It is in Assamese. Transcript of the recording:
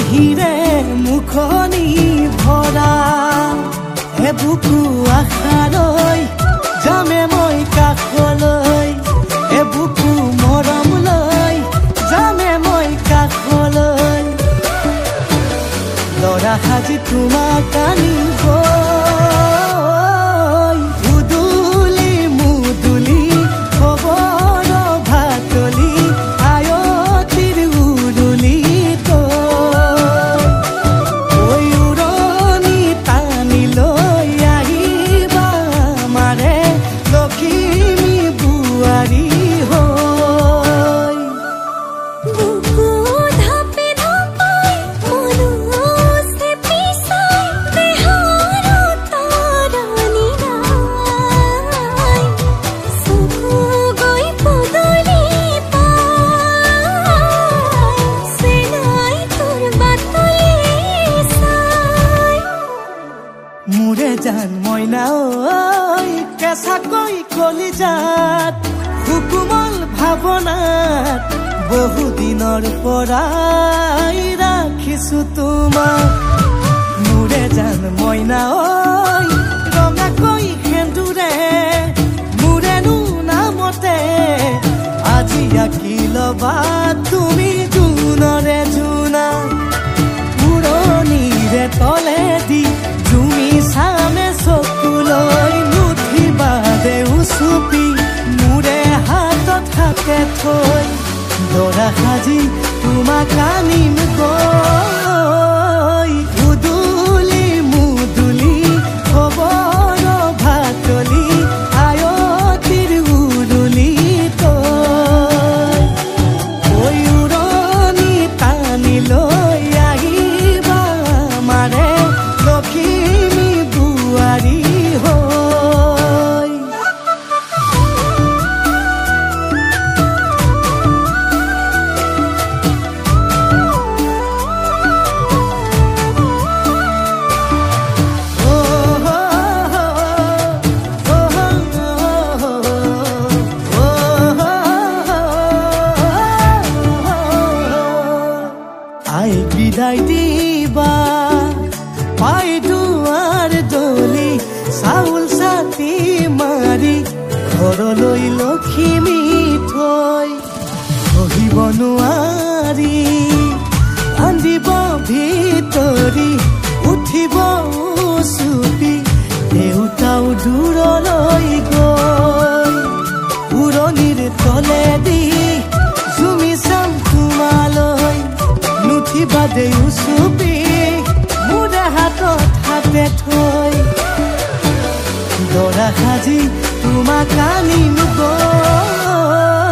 হাঁহিৰে মুখনি ভৰা বুকু আশালৈ যামে মই কাষলৈ বুকু মৰম লৈ যামে মই কাষলৈ লৰা সাজি তোমাক আনিব উদুলি মুদুলি খবৰ ভাতলি আয়তিৰ উৰুলি মোৰে জান মইনা ঐ কেঁচাকৈ কলিজাত সুকুমল ভাৱনাত বহুদিনৰ পৰাই ৰাখিছো তোমাক মোৰে জান মইনা ঐ ৰঙাকৈ সেন্দুৰে মোৰেনো নামতে আজি আঁকি ল'বা তুমি জোনৰে জোনা উৰণিৰে তলেদি তুমি সামে চকুলৈ নুঠিবা দেউ চুপি মোৰে হাতত হাতে থৈ দৰা সাজি তোমাক আনিম গৈ উদুলি মুদুলি খবৰ ভাতলি আয়তিৰ উৰুলি তই উৰণি টানি লৈ আহিবা মাৰে লখিমী বুৱাৰী হৈ আই বিদায় দিবা পাই দুৱাৰ দলি চাউল চাতি মাৰি ঘৰলৈ লখিমী থৈ সহিব নোৱাৰি কান্দিব ভিতৰি উঠিব চুপি দেউতাও দূৰলৈ গৈ উৰণিৰ তলেদি জুমি চাম তোমালৈ নুঠিবা দেউ চুপি মোৰে হাতত হাতে থৈ দৰা সাজি তোমাক আনিম গৈ